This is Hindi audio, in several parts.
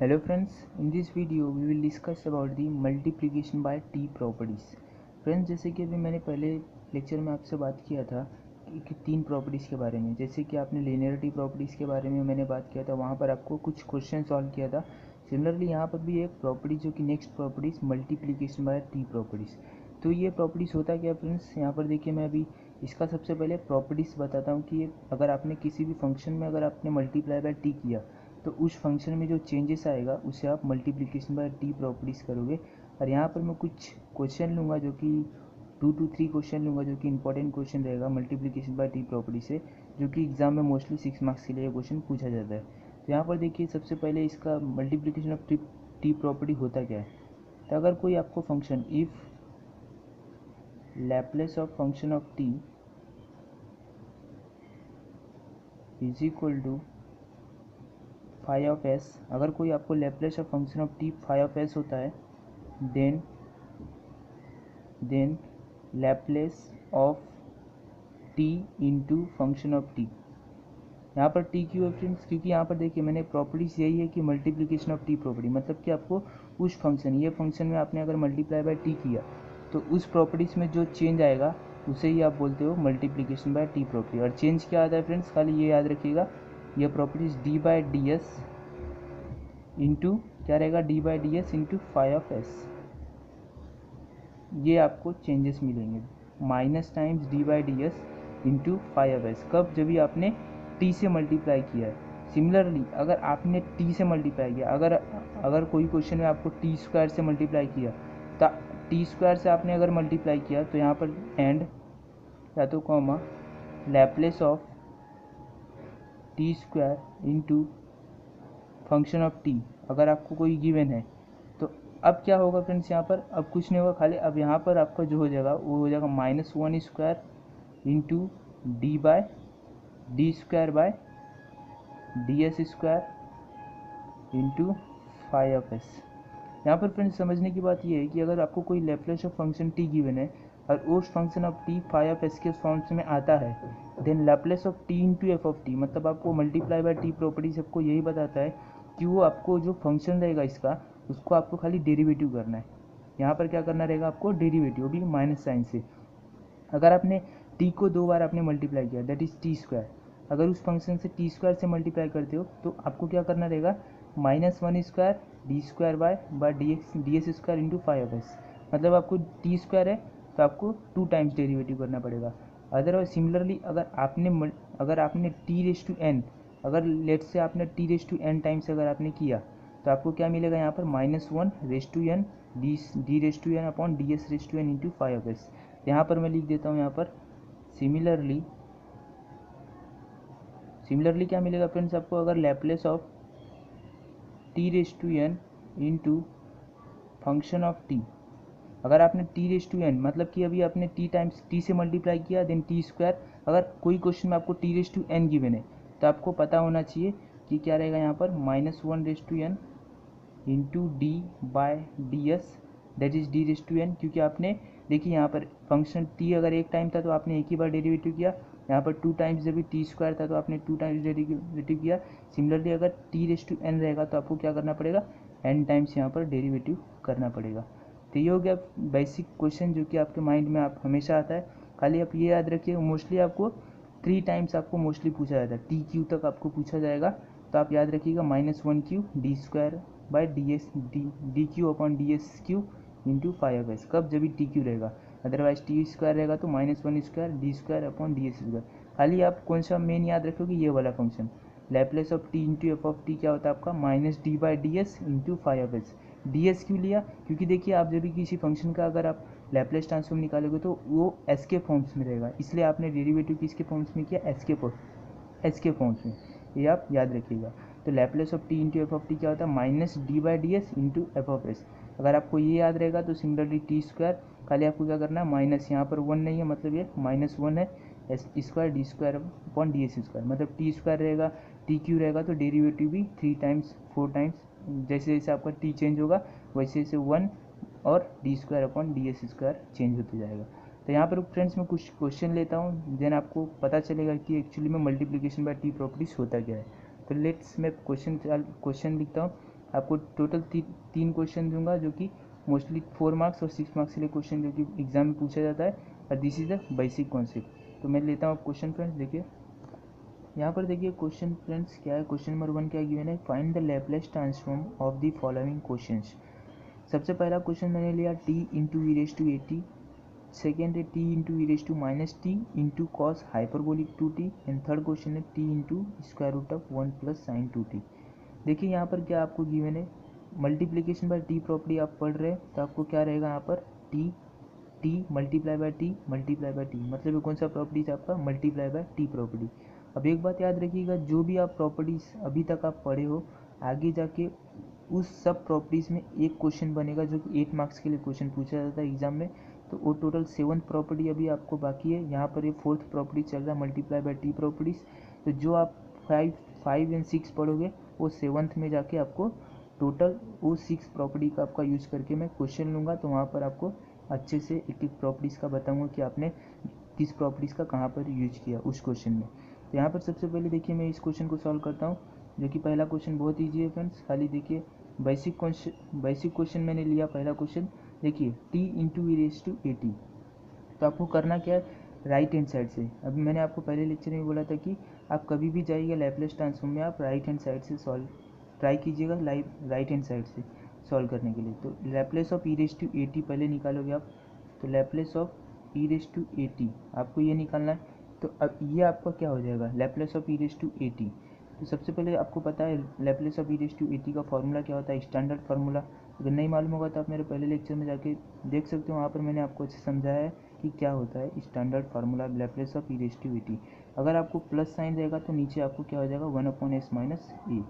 Hello friends, in this video we will discuss about the multiplication by t properties. Friends, जैसे कि अभी मैंने पहले लेक्चर में आपसे बात किया था कि तीन प्रॉपर्टीज़ के बारे में, जैसे कि आपने लिनियरिटी प्रॉपर्टीज़ के बारे में मैंने बात किया था, वहाँ पर आपको कुछ क्वेश्चन सॉल्व किया था। सिमिलरली यहाँ पर भी एक प्रॉपर्टी जो कि next properties multiplication by T properties. तो ये प्रॉपर्टीज़ होता क्या फ्रेंड्स, यहाँ पर देखिए मैं अभी इसका सबसे पहले प्रॉपर्टीज़ बताता हूँ कि अगर आपने किसी भी फंक्शन में अगर आपने मल्टीप्लाई बाय टी किया तो उस फंक्शन में जो चेंजेस आएगा उसे आप मल्टीप्लिकेशन बाय टी प्रॉपर्टीज़ करोगे। और यहाँ पर मैं कुछ क्वेश्चन लूँगा जो कि 2 to 3 क्वेश्चन लूँगा जो कि इंपॉर्टेंट क्वेश्चन रहेगा मल्टीप्लिकेशन बाय टी प्रॉपर्टी से, जो कि एग्जाम में मोस्टली 6 मार्क्स के लिए क्वेश्चन पूछा जाता है। तो यहाँ पर देखिए सबसे पहले इसका मल्टीप्लिकेशन ऑफ टी प्रॉपर्टी होता क्या है। तो अगर कोई आपको function if Laplace of function of t is equal to phi of s, अगर कोई आपको Laplace of function of t phi of s होता है, then Laplace of t into function of t. यहाँ पर टी क्यों है फ्रेंड्स, क्योंकि यहाँ पर देखिए मैंने प्रॉपर्टीज यही है कि मल्टीप्लिकेशन ऑफ टी प्रॉपर्टी, मतलब कि आपको उस फंक्शन ये फंक्शन में आपने अगर मल्टीप्लाई बाय टी किया तो उस प्रॉपर्टीज़ में जो चेंज आएगा उसे ही आप बोलते हो मल्टीप्लिकेशन बाय टी प्रॉपर्टी। और चेंज क्या आता है फ्रेंड्स, खाली ये याद रखिएगा, यह properties d by d s into क्या रहेगा, d by d s into phi of s, ये आपको चेंजेस मिलेंगे minus times d by d s into phi of s. कब, जब भी आपने टी से मल्टीप्लाई किया है। सिमिलरली अगर आपने टी से मल्टीप्लाई किया, अगर कोई क्वेश्चन में आपको टी स्क्वायर से मल्टीप्लाई किया, तो टी स्क्वायर से आपने अगर मल्टीप्लाई किया तो यहाँ पर एंड या तो comma Laplace of T square into function of t, अगर आपको कोई गिवन है। तो अब क्या होगा फ्रेंड्स, यहाँ पर अब कुछ नहीं होगा, खाली अब यहाँ पर आपका जो हो जाएगा वो हो जाएगा -1 square into d by d square by d s square into phi of s. यहाँ पर फ्रेंड्स समझने की बात ये है कि अगर आपको कोई Laplace of function t given है और उस function of t phi of s के फॉर्म्स में आता है, then Laplace of t into f of t, मतलब आपको मल्टीप्लाई बाय टी प्रॉपर्टी सबको यही बताता है कि वो आपको जो फंक्शन रहेगा इसका, उसको आपको खाली डेरिवेटिव करना है। यहाँ पर क्या करना रहेगा आपको, डेरिवेटिव, भी माइनस साइन से। अगर आपने टी को 2 बार आपने मल्टीप्लाई किया, दैट इज़ टी स्क्वायर, अगर उस फंक्शन से टी स्क्वायर से मल्टीप्लाई करते हो तो आपको क्या करना रहेगा, -1 square d square by d s square into phi of s, मतलब आपको टी स्क्वायर है तो आपको 2 टाइम्स डेरिवेटिव करना पड़ेगा। अदरवाइज सिमिलरली अगर आपने टी रेस टू एन, अगर लेट से आपने t raise to n times अगर आपने किया तो आपको क्या मिलेगा यहाँ पर -1 raise to n d raise to n upon d s raise to n into phi of s. यहाँ पर मैं लिख देता हूँ, यहाँ पर सिमिलरली क्या मिलेगा फ्रेंड्स आपको, अगर Laplace of t raise to n into function of t, अगर आपने टी रेस टू एन मतलब कि अभी आपने टी टाइम्स टी से मल्टीप्लाई किया, देन टी स्क्वायर, अगर कोई क्वेश्चन में आपको t raise to n given है तो आपको पता होना चाहिए कि क्या रहेगा यहाँ पर -1 raise to n into d by d s, that is d raise to n, क्योंकि आपने देखिए यहाँ पर फंक्शन टी अगर एक टाइम था तो आपने एक ही बार डेरिवेटिव किया, यहाँ पर 2 टाइम्स जब भी टी स्क्वायर था तो आपने 2 टाइम्स डेरिवेटिव किया। सिमिलरली अगर टी रेस टू एन रहेगा तो आपको क्या करना पड़ेगा, एन टाइम्स यहाँ पर डेरिवेटिव करना पड़ेगा। तो ये हो गया बेसिक क्वेश्चन जो कि आपके माइंड में आप हमेशा आता है। खाली आप ये याद रखिए, मोस्टली आपको 3 टाइम्स आपको मोस्टली पूछा जाता है, टी क्यू तक आपको पूछा जाएगा, तो आप याद रखिएगा -1 q d square by d q upon d s q into phi of s. कब, जब भी टी क्यू रहेगा, अदरवाइज टी स्क्वायर रहेगा तो -1 square d square upon d s square. खाली आप कौन सा मेन याद रखोगे, ये वाला function Laplace of t into f of t क्या होता है आपका, -d by d s into phi of s. D s क्यों लिया, क्योंकि देखिए आप जब भी किसी फंक्शन का अगर आप लैप्लेस ट्रांसफॉर्म निकालोगे तो वो एस के फॉर्म्स में रहेगा, इसलिए आपने डेरिवेटिव किसके फॉर्म्स में किया, एस के फॉर्म्स में, ये आप याद रखिएगा। तो Laplace of t into f of t क्या होता है, -d by d s into f of s. अगर आपको ये याद रहेगा तो सिमिलरली टी स्क्वायर, खाली आपको क्या करना है, माइनस यहाँ पर 1 नहीं है मतलब ये -1 है, S square d square upon d s square, मतलब टी स्क्वायर रहेगा टी क्यू रहेगा तो डेरिवेटिव भी 3 टाइम्स 4 टाइम्स, जैसे जैसे आपका टी चेंज होगा वैसे वैसे 1 और D square upon d s square change होते जाएगा। तो यहाँ पर फ्रेंड्स मैं कुछ क्वेश्चन लेता हूँ, देन आपको पता चलेगा कि एक्चुअली में मल्टीप्लिकेशन बाय टी प्रॉपर्टीज होता क्या है। तो लेट्स मैं क्वेश्चन लिखता हूँ। आपको टोटल 3 क्वेश्चन दूंगा जो कि मोस्टली 4 मार्क्स और 6 मार्क्स के लिए क्वेश्चन जो कि एग्जाम में पूछा जाता है, और this is the basic concept. तो मैं लेता हूँ क्वेश्चन फ्रेंड्स। देखिए यहाँ पर देखिए क्वेश्चन फ्रेंड्स क्या है, क्वेश्चन नंबर 1 क्या गिवन है, find the Laplace transform of the following questions. सबसे पहला क्वेश्चन मैंने लिया t into e raise to a t, second है t into e raise to minus t into cos hyperbolic 2t, and third question है t into square root of 1 plus sine 2t। देखिए यहाँ पर क्या आपको गिवन है, मल्टीप्लीकेशन बाय टी प्रॉपर्टी आप पढ़ रहे हैं, तो आपको क्या रहेगा यहाँ पर T multiply by T multiply by T, मतलब ये कौन सा प्रॉपर्टीज आपका, मल्टीप्लाई बाय टी प्रॉपर्टी। अब एक बात याद रखिएगा, जो भी आप प्रॉपर्टीज अभी तक आप पढ़े हो, आगे जाके उस सब प्रॉपर्टीज में एक क्वेश्चन बनेगा जो कि 8 मार्क्स के लिए क्वेश्चन पूछा जाता है एग्जाम में। तो वो टोटल 7th प्रॉपर्टी अभी आपको बाकी है, यहाँ पर ये 4th प्रॉपर्टी चल रहा है, मल्टीप्लाई बाय टी प्रॉपर्टीज। तो जो आप 5 एंड 6 पढ़ोगे वो 7th में जाके आपको टोटल वो 6 प्रॉपर्टी का आपका यूज़ करके मैं क्वेश्चन लूँगा, तो वहाँ पर आपको अच्छे से एक एक प्रॉपर्टीज़ का बताऊँगा कि आपने किस प्रॉपर्टीज़ का कहाँ पर यूज किया उस क्वेश्चन में। तो यहाँ पर सबसे पहले देखिए मैं इस क्वेश्चन को सॉल्व करता हूँ, जो कि पहला क्वेश्चन बहुत ईजी है फ्रेंड्स। खाली देखिए बेसिक क्वेश्चन मैंने लिया पहला क्वेश्चन। देखिए t into e raise to a t, तो आपको करना क्या है, राइट हैंड साइड से। अभी मैंने आपको पहले लेक्चर में बोला था कि आप कभी भी जाइएगा लैपलेस ट्रांसफॉर्म में, आप राइट हैंड साइड से सॉल्व ट्राई कीजिएगा, राइट हैंड साइड से सॉल्व करने के लिए। तो Laplace of e raise to a t पहले निकालोगे आप, तो Laplace of e raise to a t आपको ये निकालना है। तो अब ये आपका क्या हो जाएगा, Laplace of e raise to a t. तो सबसे पहले आपको पता है Laplace of e raise to a t का फॉर्मूला क्या होता है, स्टैंडर्ड फार्मूला। अगर नहीं मालूम होगा तो आप मेरे पहले लेक्चर में जाके देख सकते हो, वहाँ पर मैंने आपको अच्छे समझाया है कि क्या होता है standard formula Laplace of e raise to a t. अगर आपको प्लस साइन रहेगा तो नीचे आपको क्या हो जाएगा, 1/s माइनस ए।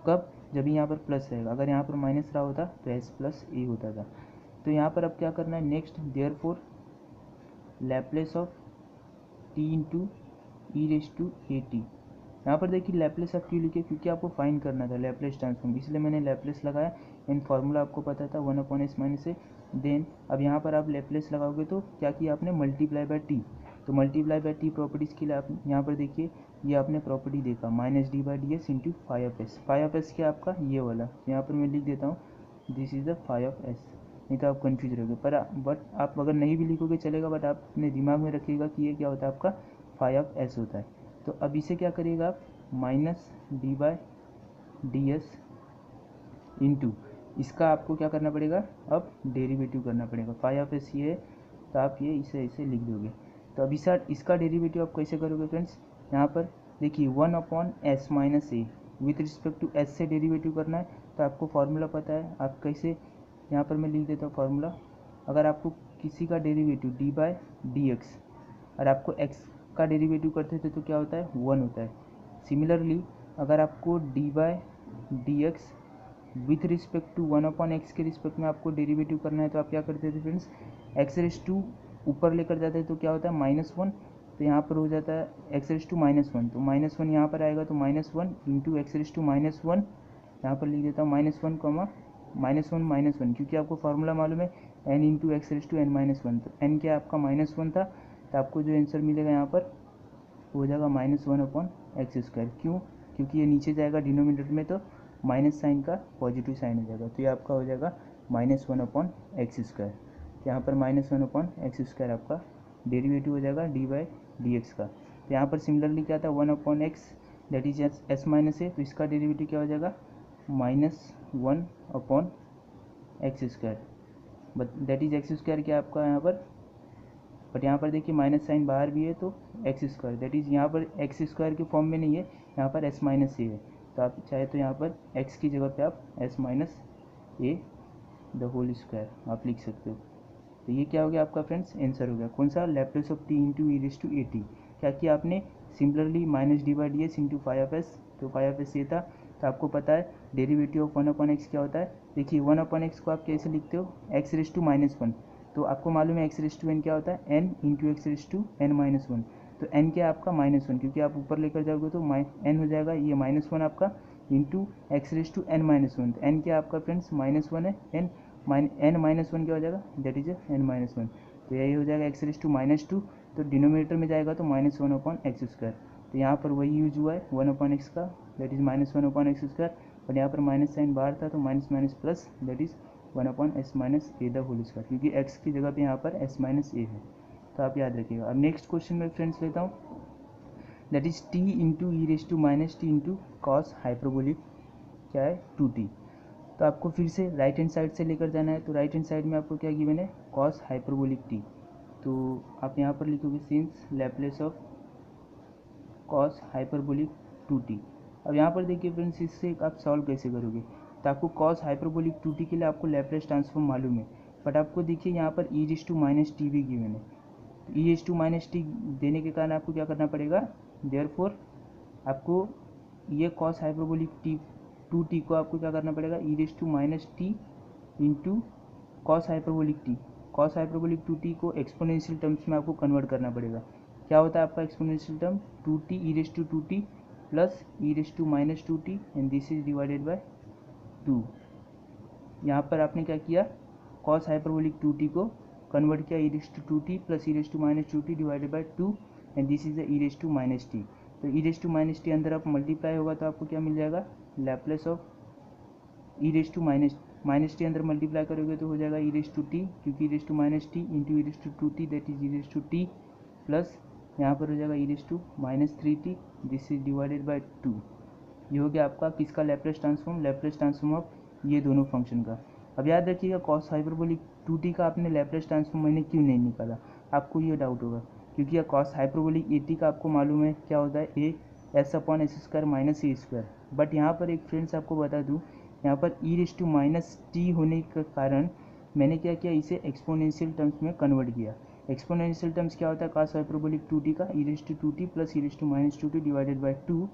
कब, जब यहाँ पर प्लस रहेगा, अगर यहाँ पर माइनस रहा होता तो एस प्लस ए होता था। तो यहाँ पर अब क्या करना है, next therefore Laplace of t into e raise to a t. यहाँ पर देखिए लैपलेस आप क्यों लिखे, क्योंकि आपको फाइंड करना था लैपलेस ट्रांसफॉर्म, इसलिए मैंने लैपलेस लगाया। एंड फार्मूला आपको पता था 1/s माइनस ए। देन अब यहाँ पर आप लैपलेस लगाओगे तो क्या किया आपने, मल्टीप्लाई बाय टी। तो मल्टीप्लाई बाय टी प्रॉपर्टीज़ के लिए आप यहाँ पर देखिए ये आपने प्रॉपर्टी देखा minus d by d s into 5/s। 5/s क्या आपका ये वाला, यहाँ पर मैं लिख देता हूँ दिस इज़ द 5/s, नहीं तो आप कन्फ्यूज रहोगे। पर बट आप अगर नहीं भी लिखोगे चलेगा, बट आप अपने दिमाग में रखिएगा कि ये क्या होता है आपका 5/s होता है। तो अब इसे क्या करिएगा आप, minus d by d s into इसका आपको क्या करना पड़ेगा, अब डेरिवेटिव करना पड़ेगा। 5/s ये है, तो आप ये इसे लिख दोगे। तो अब इसका डेरिवेटिव आप कैसे करोगे फ्रेंड्स, यहाँ पर देखिए 1/s minus a with respect to s से डेरिवेटिव करना है। तो आपको फार्मूला पता है, आप कैसे, यहाँ पर मैं लिख देता हूँ फार्मूला। अगर आपको किसी का derivative D by d x और आपको एक्स का डेरिवेटिव करते थे तो क्या होता है, 1 होता है। सिमिलरली अगर आपको d by d x with respect to 1/x के रिस्पेक्ट में आपको डेरिवेटिव करना है, तो आप क्या करते थे फ्रेंड्स, एक्स रेस टू ऊपर लेकर जाते हैं तो क्या होता है -1। तो यहाँ पर हो जाता है एक्स रेस टू -1, तो -1 यहाँ पर आएगा, तो -1 इंटू एक्स रेस टू -1, यहाँ पर लिख देता हूँ -1 कॉमा -1 क्योंकि आपको फार्मूला मालूम है n into x raise to n-1। तो n क्या आपका -1 था, तो आपको जो आंसर मिलेगा यहाँ पर हो जाएगा -1/x²। क्यों, क्योंकि ये नीचे जाएगा डिनोमिनेटर में, तो माइनस साइन का पॉजिटिव साइन हो जाएगा, तो ये आपका हो जाएगा -1/x²। यहाँ पर -1/x² आपका डेरिवेटिव हो जाएगा डी बाई डी एक्स का। तो यहाँ पर सिमिलरली क्या था, 1/x that is s minus a, तो इसका डेरिवेटिव क्या हो जाएगा -1/x², but that is x² क्या आपका यहाँ पर, बट यहाँ पर देखिए माइनस साइन बाहर भी है, तो x² दैट इज़ यहाँ पर x² के फॉर्म में नहीं है, यहाँ पर s माइनस ए है। तो आप चाहे तो यहाँ पर x की जगह पे आप s minus a the whole square आप लिख सकते हो। तो ये क्या हो गया आपका फ्रेंड्स, आंसर हो गया कौन सा, Laplace of t into e raise to a t. क्या किया आपने, similarly minus d by d s into 5/s, तो 5/s ये था। तो आपको पता है डेरिवेटिव ऑफ 1/x क्या होता है, देखिए 1/x को आप कैसे लिखते हो, एक्स रेस टू -1। तो आपको मालूम है एक्स रेस टू एन क्या होता है, n into x raise to n-1। तो n क्या आपका -1, क्योंकि आप ऊपर लेकर जाओगे तो n हो जाएगा ये -1 आपका into x raise to n-1। तो n क्या आपका फ्रेंड्स -1 है, n-1 क्या हो जाएगा, दैट इज n-1। तो यही हो जाएगा एक्स रेस टू -2, तो डिनोमिनेटर में जाएगा तो -1/x²। तो यहाँ पर वही यूज हुआ है 1/x का, दैट इज -1/x²। और यहाँ पर माइनस साइन बाहर था तो minus minus plus, that is 1/(s - a) whole square, क्योंकि x की जगह पे यहाँ पर s - a है, तो आप याद रखिएगा। अब नेक्स्ट क्वेश्चन में फ्रेंड्स लेता हूँ, that is t into e⁻t into cos hyperbolic क्या है 2t। तो आपको फिर से राइट हैंड साइड से लेकर जाना है, तो राइट हैंड साइड में आपको क्या गिवन है, कॉस हाइपरबोलिक t। तो आप यहाँ पर लिखोगे since Laplace of cos hyperbolic 2t। अब यहाँ पर देखिए फ्रेंड्स, इससे आप सॉल्व कैसे करोगे, तो आपको कॉस हाइपरबोलिक 2t के लिए आपको लैप्लेस ट्रांसफॉर्म मालूम है, बट आपको देखिए यहाँ पर e⁻t भी गिवन है। तो e⁻t देने के कारण आपको क्या करना पड़ेगा, देयरफॉर आपको ये कॉस हाइपरबोलिक टी 2t को आपको क्या करना पड़ेगा, e⁻t into cos hyperbolic T. Cos hyperbolic 2t को एक्सपोनेंशियल टर्म्स में आपको कन्वर्ट करना पड़ेगा। क्या होता है आपका exponential term, 2t e⁻2t plus e⁻2t and this is divided by 2। यहाँ पर आपने क्या किया, कॉस हाइपरबोलिक 2t को कन्वर्ट किया e⁻2t plus e⁻2t divided by 2 and this is the e⁻t। तो e⁻t अंदर आप मल्टीप्लाई होगा तो आपको क्या मिल जाएगा, लैप्लेस ऑफ e⁻t अंदर मल्टीप्लाई करोगे तो हो जाएगा e⁻t, क्योंकि e⁻t into e⁻2t that is e⁻t plus यहाँ पर हो जाएगा e⁻3t, this is divided by 2। ये हो गया आपका किसका Laplace transform, Laplace transform of ये दोनों फंक्शन का। अब याद रखिएगा कॉस हाइपरबोलिक 2t का आपने लैप्लेस ट्रांसफॉर्म मैंने क्यों नहीं निकाला, आपको ये डाउट होगा, क्योंकि कॉस हाइपरबोलिक 80 का आपको मालूम है क्या होता है, a s/s² minus a²। But यहाँ पर एक फ्रेंड्स आपको बता दूँ, यहाँ पर e⁻t होने के कारण मैंने क्या किया, इसे एक्सपोनेंशियल टर्म्स में कन्वर्ट किया। एक्सपोनेंशियल टर्म्स क्या होता है, कॉस हाइपरबोलिक 2t का e⁻2t plus e⁻2t divided by 2।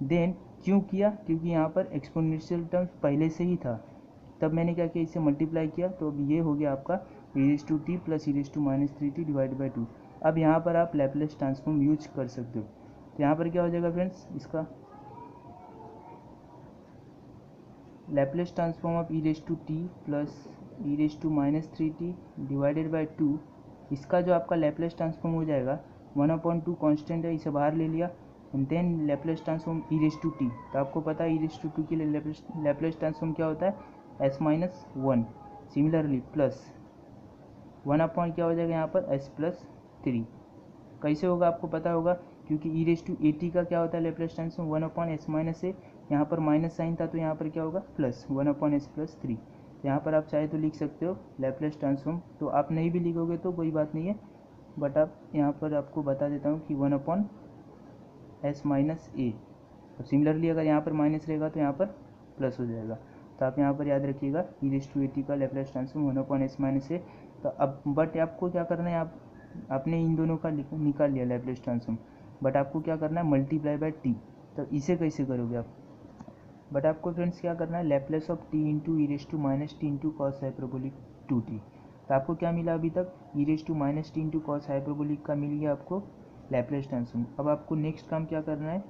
Then क्यों किया, क्योंकि यहाँ पर एक्सपोनेंशियल टर्म्स पहले से ही था, तब मैंने क्या किया, इसे मल्टीप्लाई किया, तो अब ये हो गया आपका e⁻t plus e⁻3t divide by 2। अब यहाँ पर आप लैप्लेस ट्रांसफॉर्म यूज कर सकते हो। तो यहाँ पर क्या हो जाएगा फ्रेंड्स, इसका Laplace transform of e⁻t plus e⁻3t divided by 2, इसका जो आपका लैप्लेस ट्रांसफॉर्म हो जाएगा 1/2 कांस्टेंट है, इसे बाहर ले लिया, and then Laplace transform e⁻t। तो आपको पता है e⁻t के लिए लैप्लेस ट्रांसफॉर्म क्या होता है, s-1। सिमिलरली प्लस 1/ क्या हो जाएगा यहाँ पर s+3। कैसे होगा आपको पता होगा, क्योंकि e⁻at का क्या होता है लैप्लेस ट्रांसफॉर्म 1/s-a, यहाँ पर माइनस साइन था तो यहाँ पर क्या होगा प्लस 1/s+3। यहाँ पर आप चाहे तो लिख सकते हो लैप्लेस ट्रांसफॉर्म, तो आप नहीं भी लिखोगे तो कोई बात नहीं है, बट आप यहाँ पर आपको बता देता हूँ कि 1/s-a। और सिमिलरली अगर यहाँ पर माइनस रहेगा तो यहाँ पर प्लस हो जाएगा। तो आप यहाँ पर याद रखिएगा e⁻at का लैप्लेस ट्रांसफॉर्म 1/s-a। तो अब बट आपको क्या करना है, आपने इन दोनों का निकाल लिया लैप्लेस ट्रांसफॉर्म, बट आपको क्या करना है, मल्टीप्लाई बाय t। तो इसे कैसे करोगे आप, बट आपको फ्रेंड्स क्या करना है, Laplace of t into e⁻t into cos hyperbolic 2t। तो आपको क्या मिला अभी तक, e⁻t इंटू कॉस हाइपरबोलिक का मिल गया आपको लैप्लेस ट्रांसफॉर्म। अब आपको नेक्स्ट काम क्या करना है,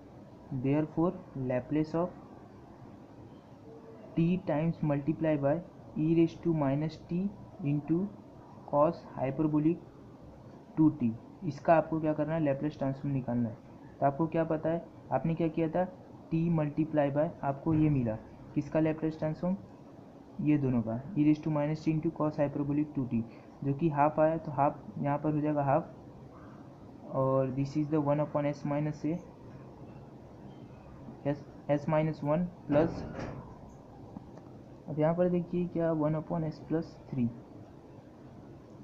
therefore Laplace of t times multiply by e⁻t into cos hyperbolic 2t, इसका आपको क्या करना है, लैप्लेस ट्रांसफॉर्म निकालना है। तो आपको क्या पता है, आपने क्या किया था, t मल्टीप्लाई बाय आपको ये मिला, किसका लैप्लेस ट्रांसफॉर्म, ये दोनों का e⁻t into cos hyperbolic 2t, जो कि हाफ आया, तो हाफ यहाँ पर हो जाएगा हाफ, और this is the 1/s-a s-1 plus, अब यहाँ पर देखिए क्या 1/s+3,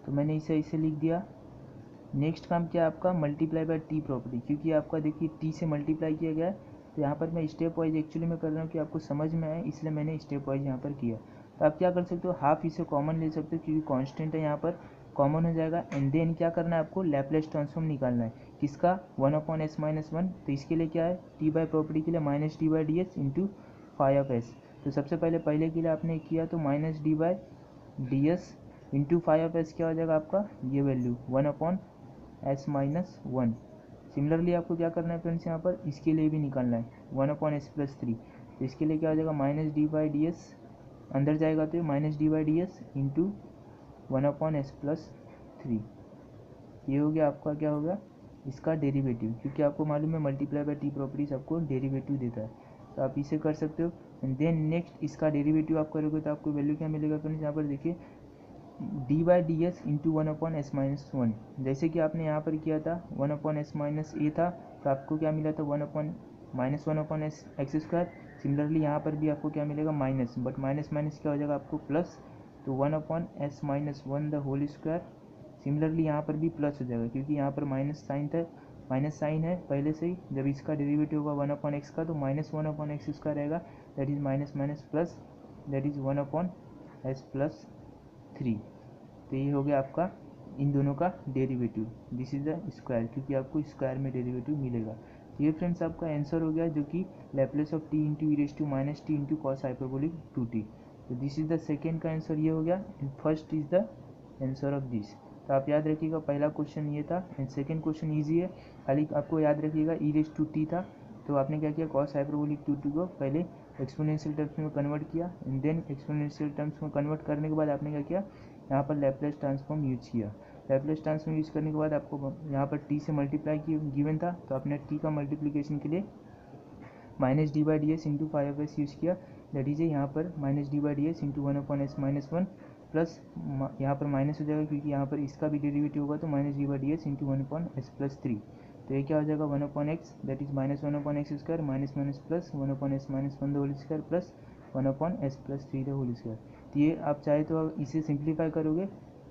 तो मैंने इसे लिख दिया। नेक्स्ट काम क्या है आपका, मल्टीप्लाई बाय टी प्रॉपर्टी, क्योंकि आपका देखिए टी से मल्टीप्लाई किया गया है, तो यहाँ पर मैं स्टेप वाइज एक्चुअली मैं कर रहा हूँ कि आपको समझ में आए, इसलिए मैंने स्टेप वाइज यहाँ पर किया। तो आप क्या कर सकते हो, हाफ इसे कॉमन ले सकते हो, क्योंकि कांस्टेंट है यहाँ पर, कॉमन हो जाएगा, एंड देन क्या करना है आपको, लैप्लेस ट्रांसफॉर्म निकालना है, किसका 1/s-1। तो इसके लिए क्या है, टी बाय प्रॉपर्टी के लिए -d/ds इंटू φ(s). तो सबसे पहले के लिए आपने किया तो -d/ds इंटू φ(s) क्या हो जाएगा आपका, ये वैल्यू 1/s-1। सिमिलरली आपको क्या करना है फ्रेंड्स, यहाँ पर इसके लिए भी निकालना है 1/s+3। तो इसके लिए क्या हो जाएगा, -d/ds अंदर जाएगा तो -d/ds इंटू 1/s+3। ये हो गया आपका, क्या होगा इसका डेरिवेटिव, क्योंकि आपको मालूम है मल्टीप्लाई बाय टी प्रॉपर्टीज आपको डेरिवेटिव देता है। तो आप इसे कर सकते हो। एंड देन नेक्स्ट इसका डेरिवेटिव आप करोगे तो आपको वैल्यू क्या मिलेगा फ्रेंड्स, यहाँ पर देखिए D by d s into one upon s minus one. जैसे कि आपने यहाँ पर किया था वन अपॉन एस माइनस ए था, तो आपको क्या मिला था one upon minus one upon S x square. Similarly यहाँ पर भी आपको क्या मिलेगा माइनस, बट माइनस माइनस क्या हो जाएगा आपको प्लस, तो one upon s minus one the whole square. Similarly यहाँ पर भी प्लस हो जाएगा क्योंकि यहाँ पर माइनस साइन था, माइनस साइन है पहले से ही। जब इसका डेरिवेटिव होगा वन अपॉन एक्स का तो minus one upon x square रहेगा, that is minus minus plus, that is one upon s plus three. तो ये हो गया आपका इन दोनों का derivative, this is the square, क्योंकि आपको स्क्वायर में डेरिवेटिव मिलेगा। तो ये फ्रेंड्स आपका आंसर हो गया, जो कि Laplace of t into e raise to minus t into cos hyperbolic 2t। तो दिस इज द सेकेंड का आंसर ये हो गया, and first is the answer of this. तो आप याद रखिएगा पहला क्वेश्चन ये था एंड सेकेंड क्वेश्चन ईजी है, खाली आपको याद रखिएगा ई रेज टू टी था, तो आपने क्या किया कॉस हाइपरबोलिक 2t को पहले एक्सपोनेंशियल टर्म्स में कन्वर्ट किया, एंड देन एक्सपोनेंशियल टर्म्स में कन्वर्ट करने के बाद आपने क्या किया यहाँ पर लैप्लेस ट्रांसफॉर्म यूज किया। लैप्लेस ट्रांसफॉर्म यूज करने के बाद आपको यहाँ पर टी से मल्टीप्लाई गिवन था, तो आपने टी का मल्टीप्लिकेशन के लिए minus d by d s into five of S use किया, दैट इज यहाँ पर minus d by d s into one upon s minus one plus यहाँ पर माइनस हो जाएगा क्योंकि यहाँ पर इसका भी डेरिवेटिव होगा, तो minus d by d s into one upon s plus three. तो ये क्या हो जाएगा one upon x, that is minus one upon x square minus minus plus one upon s minus one the whole square plus one upon s plus three the whole square. तो ये आप चाहे तो इसे सिंप्लीफाई करोगे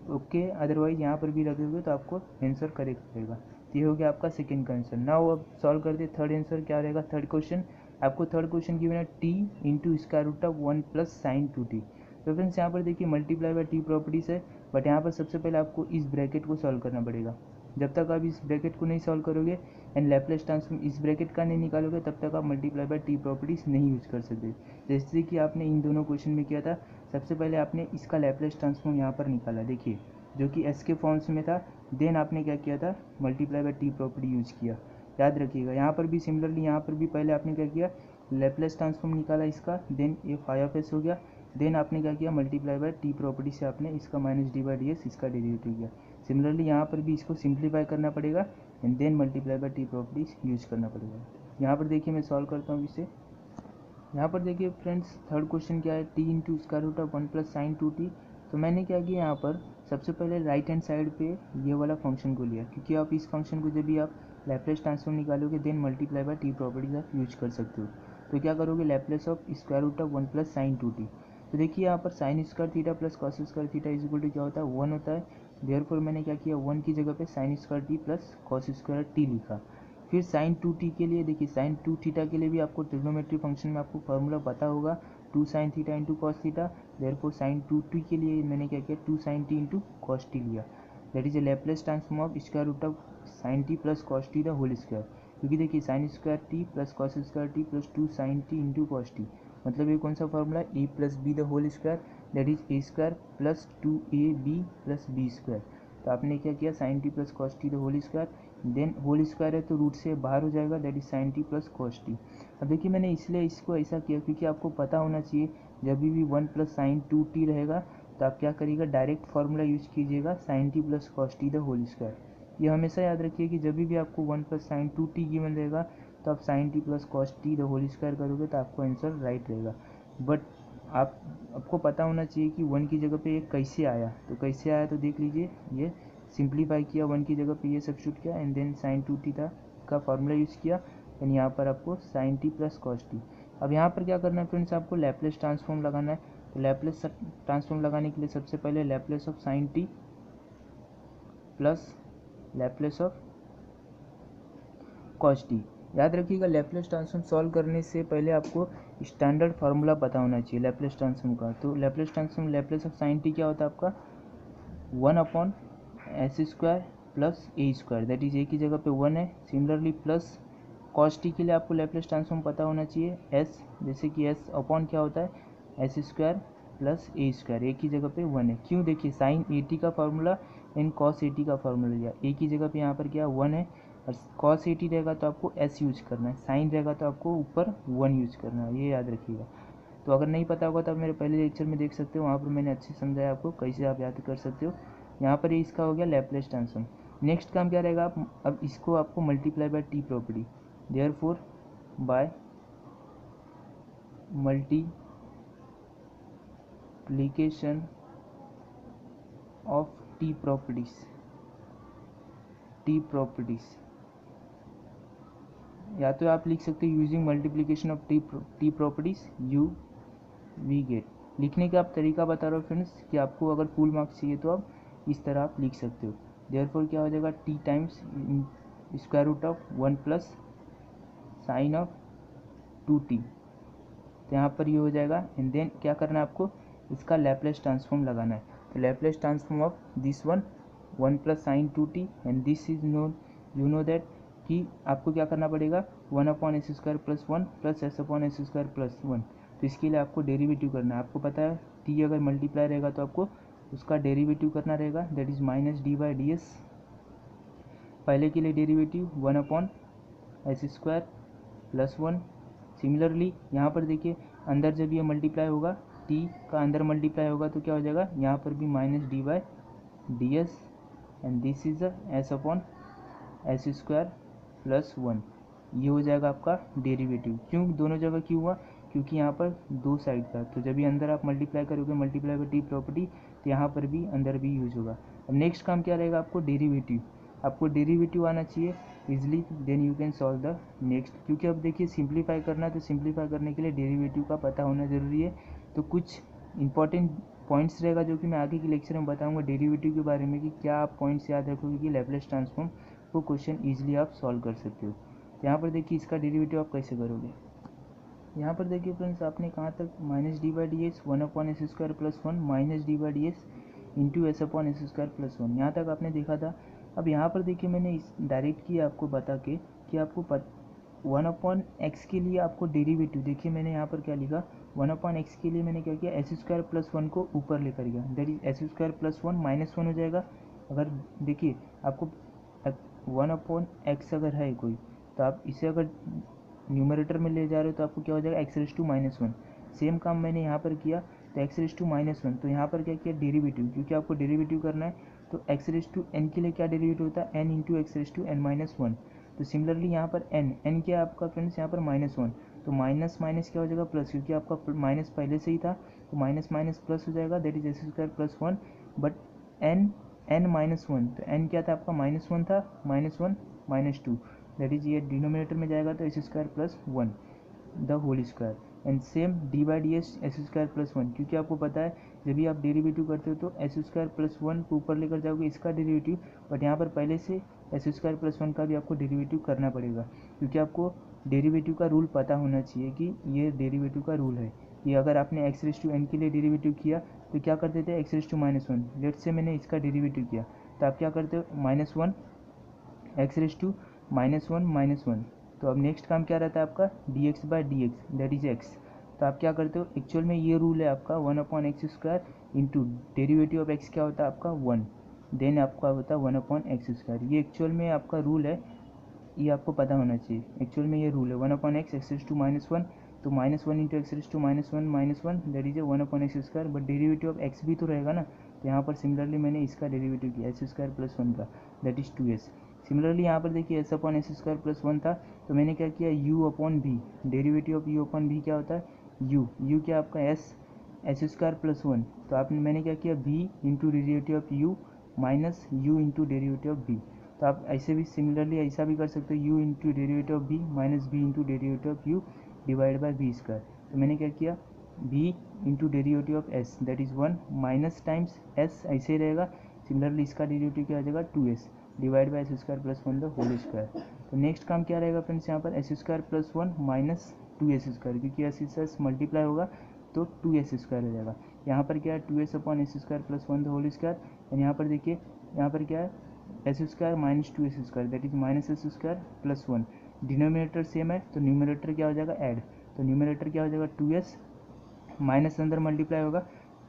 ओके, अदरवाइज यहाँ पर भी रखोगे तो आपको आंसर करेक्ट रहेगा। तो ये हो गया आपका सेकंड का आंसर। नाउ अब सॉल्व करते थर्ड आंसर क्या रहेगा। थर्ड क्वेश्चन आपको थर्ड क्वेश्चन गिवन है t into square root of one plus sine two t. तो फ्रेंड्स यहाँ पर देखिए मल्टीप्लाई बाय टी प्रॉपर्टीज है, बट यहाँ पर सबसे पहले आपको इस ब्रैकेट को सॉल्व करना पड़ेगा। जब तक आप इस ब्रैकेट को नहीं सॉल्व करोगे एंड लैप्लेस ट्रांसफॉर्म इस ब्रैकेट का नहीं निकालोगे तब तक आप मल्टीप्लाई बाय टी प्रॉपर्टीज नहीं यूज कर सकते। जैसे कि आपने इन दोनों क्वेश्चन में किया था, सबसे पहले आपने इसका लैप्लेस ट्रांसफॉर्म यहाँ पर निकाला, देखिए जो कि एस के फॉर्म्स में था, देन आपने क्या किया था multiply by t property use किया। याद रखिएगा यहाँ पर भी सिमिलरली यहाँ पर भी पहले आपने क्या किया लैप्लेस ट्रांसफॉर्म निकाला इसका, देन ये फाइव ऑफ एस हो गया, देन आपने क्या किया मल्टीप्लाई बाय टी प्रॉपर्टी से आपने इसका minus d by d s इसका डेरिवेटिव किया। सिमिलरली यहाँ पर भी इसको सिंप्लीफाई करना पड़ेगा and then multiply by t properties use करना पड़ेगा। यहाँ पर देखिए मैं सॉल्व करता हूँ इसे। यहाँ पर देखिए फ्रेंड्स थर्ड क्वेश्चन क्या है t into square root of one plus sine two t. तो मैंने क्या किया यहाँ पर सबसे पहले राइट हैंड साइड पे ये वाला फंक्शन को लिया, क्योंकि आप इस फंक्शन को जब भी आप लैप्लेस ट्रांसफॉर्म निकालोगे then multiply by t properties आप यूज कर सकते हो। तो क्या करोगे Laplace of square root of one plus sine two t. तो देखिए यहाँ पर sine square theta plus cos square theta is equal to क्या होता है वन होता है, देयरफॉर मैंने क्या किया वन की जगह पे sign square t plus cos square T लिखा। फिर साइन टू टी के लिए देखिए साइन टू थीटा के लिए भी आपको ट्रिग्नोमेट्री फंक्शन में आपको फार्मूला पता होगा two sine theta into cos theta, therefore sine two t के लिए मैंने क्या किया two sine t into cos t लिया, that is a Laplace transform of square root of sine t plus cos t the whole square. क्योंकि देखिए sine square t plus cos square t plus two sine t into cos t, मतलब ये कौन सा फार्मूला है a plus b the whole square, that is a square plus two a b plus b square. तो आपने क्या किया sine t plus cos t the whole square, then whole square है तो रूट से बाहर हो जाएगा, that is sine t plus cos t. अब देखिए मैंने इसलिए इसको ऐसा किया क्योंकि आपको पता होना चाहिए जब भी one plus sine two t रहेगा तो आप क्या करिएगा डायरेक्ट फार्मूला यूज कीजिएगा sine t plus cos t the whole square. ये हमेशा याद रखिए कि जब भी आपको one plus sine two t given रहेगा तो आप sine t plus cos t the whole square करोगे तो आपको आंसर राइट रहेगा। बट आपको पता होना चाहिए कि वन की जगह पे ये कैसे आया, तो कैसे आया तो देख लीजिए, ये सिंप्लीफाई किया वन की जगह पे ये सब्स्टिट्यूट किया and then sine two t का फार्मूला यूज़ किया एंड यहाँ पर आपको sine t plus cos t. अब यहाँ पर क्या करना है फ्रेंड्स आपको लैप्लेस ट्रांसफॉर्म लगाना है। तो लैप्लेस ट्रांसफॉर्म लगाने के लिए सबसे पहले Laplace of sine t plus Laplace of cos T. याद रखिएगा लैप्लेस ट्रांसफॉर्म सॉल्व करने से पहले आपको स्टैंडर्ड फार्मूला पता होना चाहिए लैप्लेस ट्रांसफॉर्म का। तो Laplace transform Laplace of sine T क्या होता है आपका one upon S square plus A square, that is ए की जगह पे वन है। सिमिलरली प्लस कॉस टी के लिए आपको लैप्लेस ट्रांसफॉर्म पता होना चाहिए एस, जैसे कि एस अपॉन क्या होता है एस स्क्वायर प्लस ए स्क्वायर, ए की जगह पे वन है। क्यों देखिए साइन ए टी का formula and cos A t का फार्मूला लिया, ए की जगह पे यहाँ पर क्या वन है और कॉस ए टी रहेगा तो आपको एस यूज करना है, साइन रहेगा तो आपको ऊपर वन यूज करना है, ये याद रखिएगा। तो अगर नहीं पता होगा तो आप मेरे पहले लेक्चर में देख सकते हो, वहाँ पर मैंने अच्छे समझाया आपको कैसे आप याद कर सकते हो। यहाँ पर इसका हो गया लैप्लेस ट्रांसफॉर्म। नेक्स्ट काम क्या रहेगा, आप अब इसको आपको multiply by t property, therefore by multiplication of t properties, या तो आप लिख सकते हो using multiplication of t properties you we get. लिखने का आप तरीका बता रहा हूँ फ्रेंड्स कि आपको अगर फुल मार्क्स चाहिए तो आप इस तरह आप लिख सकते हो। देयरफॉर क्या हो जाएगा, t times square root of 1 plus sine of 2t, तो यहाँ पर ये हो जाएगा। एंड देन क्या करना है आपको, इसका लैप्लेस ट्रांसफॉर्म लगाना है। तो Laplace transform of this 1 plus sine 2t and this is known, you know that कि आपको क्या करना पड़ेगा, 1/s² plus 1 plus s/s² plus 1। तो इसके लिए आपको डेरिवेटिव करना है। आपको पता है t अगर मल्टीप्लाई रहेगा तो आपको उसका डेरिवेटिव करना रहेगा, दैट इज -d/ds। पहले के लिए डेरिवेटिव 1/s² प्लस 1। सिमिलरली यहाँ पर देखिए अंदर जब ये मल्टीप्लाई होगा, t का अंदर मल्टीप्लाई होगा तो क्या हो जाएगा, यहाँ पर भी -d/ds and this is s/s² plus 1। ये हो जाएगा आपका डेरिवेटिव। क्यों दोनों जगह क्यों हुआ, क्योंकि यहाँ पर दो साइड था, तो जब भी अंदर आप मल्टीप्लाई करोगे, मल्टीप्लाई बाई टी प्रॉपर्टी, तो यहाँ पर भी अंदर भी यूज होगा। अब नेक्स्ट काम क्या रहेगा, आपको डेरिवेटिव, आपको डेरिवेटिव आना चाहिए easily, then you can solve the next. क्योंकि अब देखिए सिंप्लीफाई करना है, तो सिंप्लीफाई करने के लिए डेरिवेटिव का पता होना ज़रूरी है। तो कुछ इंपॉर्टेंट पॉइंट्स रहेगा जो कि मैं आगे के लेक्चर में बताऊंगा डेरिवेटिव के बारे में, कि क्या आप पॉइंट्स याद रखोगे कि लैप्लेस ट्रांसफॉर्म वो क्वेश्चन ईजिली आप सॉल्व कर सकते हो। तो यहाँ पर देखिए इसका डेरिवेटिव आप कैसे करोगे। यहाँ पर देखिए फ्रेंड्स आपने कहाँ तक -d/ds 1/s² plus 1 -d/ds into s/s² plus 1, यहाँ तक आपने देखा था। अब यहाँ पर देखिए मैंने इस डायरेक्ट किया आपको बता के कि आपको 1/x के लिए आपको डेरिवेटिव, देखिए मैंने यहाँ पर क्या लिखा, 1/x के लिए मैंने क्या किया, s² प्लस 1 को ऊपर लेकर गया, दैट इज s² प्लस 1 -1 हो जाएगा। अगर देखिए आपको 1/x अगर है कोई, तो आप इसे अगर न्यूमरेटर में ले जा रहे हो तो आपको क्या हो जाएगा, x⁻⁻1। सेम काम मैंने यहाँ पर किया, तो x⁻⁻1, तो यहाँ पर क्या किया डेरिवेटिव, क्योंकि आपको डेरिवेटिव करना है। तो x⁻n के लिए क्या डेरिवेटिव होता है, n इंटू x⁻n-1। तो सिमिलरली यहाँ पर n क्या है आपका फ्रेंड्स, यहाँ पर -1, तो माइनस माइनस क्या हो जाएगा प्लस, क्योंकि आपका माइनस पहले से ही था, तो माइनस माइनस प्लस हो जाएगा, that is s² plus 1। But n -1, तो n क्या था आपका -1 था, -1 -2, दैट इज ये डिनोमिनेटर में जाएगा तो s² plus 1 the whole square. And same d/ds s² plus 1, क्योंकि आपको पता है जब भी आप डेरिवेटिव करते हो तो s² प्लस 1 को ऊपर लेकर जाओगे इसका डेरिवेटिव, बट यहाँ पर पहले से s² प्लस 1 का भी आपको डेरिवेटिव करना पड़ेगा, क्योंकि आपको डेरिवेटिव का रूल पता होना चाहिए कि ये डेरिवेटिव का रूल है। कि अगर आपने x⁻n के लिए डेरिवेटिव किया तो क्या करते थे, x⁻⁻1, लेट से मैंने इसका डेरिवेटिव किया, तो आप क्या करते हो, -1 x⁻⁻1 तो अब नेक्स्ट काम क्या रहता है आपका, dx/dx दैट इज x। तो आप क्या करते हो, एक्चुअल में ये रूल है आपका 1/x² into derivative of x क्या होता है आपका 1, देन आपका होता है 1/x²। ये एक्चुअल में आपका रूल है, ये आपको पता होना चाहिए। एक्चुअल में ये रूल है 1/x x⁻⁻1, तो -1 into x⁻⁻1 that is 1/x², but derivative of x भी तो रहेगा ना। तो यहाँ पर सिमिलरली मैंने इसका डेरिवेटिव किया s² प्लस 1 का, दैट इज 2s। सिमिलरली यहाँ पर देखिए s/s² प्लस 1 था, तो मैंने क्या किया, u/v, डेरिवेटिव ऑफ u/v क्या होता है, u क्या आपका s² प्लस 1, तो आपने मैंने क्या किया, v into derivative of u minus u into derivative of v। तो आप ऐसे भी सिमिलरली ऐसा भी कर सकते हो, u into derivative of v minus v into derivative of u divide by v²। तो मैंने क्या किया, v into derivative of s that is 1 minus times s ऐसे ही रहेगा। सिमिलरली इसका डेरिवेटिव क्या हो जाएगा, 2s divide by s² plus 1 the whole square. तो नेक्स्ट काम क्या रहेगा फ्रेंड्स, यहाँ पर s² प्लस 1 माइनस 2s², क्योंकि s मल्टीप्लाई होगा तो 2s² हो जाएगा। यहाँ पर क्या है, 2s/s² plus 1 the whole square, and यहाँ पर देखिए यहाँ पर क्या है, s² minus 2s² that is -s² plus 1। Denominator same है तो न्यूमरेटर क्या हो जाएगा ऐड, तो न्यूमरेटर क्या हो जाएगा 2s, माइनस अंदर मल्टीप्लाई होगा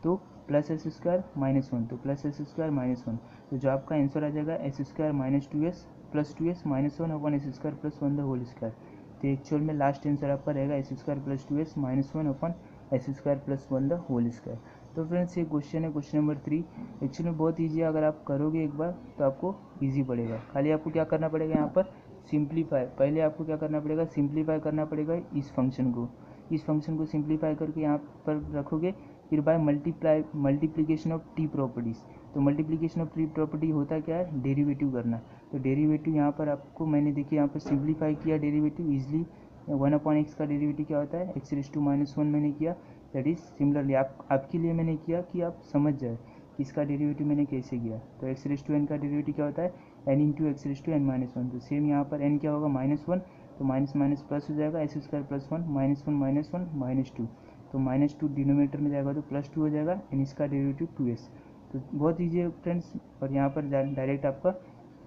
तो प्लस s² माइनस 1, तो प्लस s² माइनस 1, तो जो आपका आंसर आ जाएगा s² minus 2s plus 2s minus 1/s² plus 1 the whole square. तो एक्चुअल में लास्ट आंसर आपका रहेगा s² plus 2s minus 1/s² plus 1 the whole square. तो फ्रेंड्स ये क्वेश्चन है, क्वेश्चन नंबर 3। एक्चुअली बहुत ईजी है, अगर आप करोगे एक बार तो आपको ईजी पड़ेगा। खाली आपको क्या करना पड़ेगा, यहाँ पर सिंप्लीफाई, पहले आपको क्या करना पड़ेगा, सिंप्लीफाई करना पड़ेगा इस फंक्शन को। इस फंक्शन को सिंप्लीफाई करके यहाँ पर रखोगे, फिर by multiplication of t properties. तो मल्टीप्लीकेशन ऑफ टी प्रॉपर्टी होता क्या है, डेरिवेटिव करना। तो डेरिवेटिव यहाँ पर आपको मैंने देखिए यहाँ पर सिंप्लीफाई किया डेरिवेटिव ईजिली। 1/x का डेरिवेटिव क्या होता है, x⁻⁻1 मैंने किया। दैट इज सिमिलरली आपके लिए मैंने किया कि आप समझ जाए इसका डेरिवेटिव मैंने कैसे किया। तो x⁻n का डेरिवेटिव क्या होता है, n इंटू x⁻n-1। तो सेम यहाँ पर n क्या होगा, -1, तो माइनस माइनस प्लस हो जाएगा, x² + 1 -1 -1 -2। तो -2 डिनोमिनेटर में जाएगा तो +2 हो जाएगा, एंड इसका डेरिवेटिव 2s। तो बहुत ईजी है फ्रेंड्स। और यहाँ पर डायरेक्ट आपका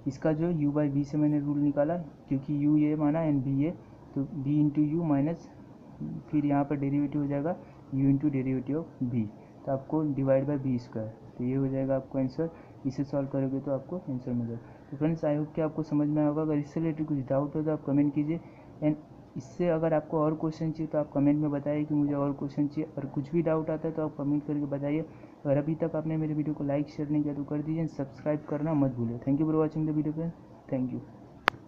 इसका जो u/v से मैंने रूल निकाला, क्योंकि u ये माना एंड v ये, तो v इंटू यू माइनस फिर यहाँ पर डेरिवेटिव हो जाएगा u into derivative of v। तो आपको डिवाइड बाय v स्क्वायर, तो ये हो जाएगा आपको आंसर। इसे सॉल्व करोगे तो आपको आंसर मिल जाएगा। तो फ्रेंड्स आई होप कि आपको समझ में आएगा। अगर इससे रिलेटेड कुछ डाउट हो तो आप कमेंट कीजिए, एंड इससे अगर आपको और क्वेश्चन चाहिए तो आप कमेंट में बताइए कि मुझे और क्वेश्चन चाहिए। और कुछ भी डाउट आता है तो आप कमेंट करके बताइए। अगर अभी तक आपने मेरे वीडियो को लाइक शेयर नहीं किया तो कर दीजिए, सब्सक्राइब करना मत भूलिए। Thank you for watching the video friends, thank you.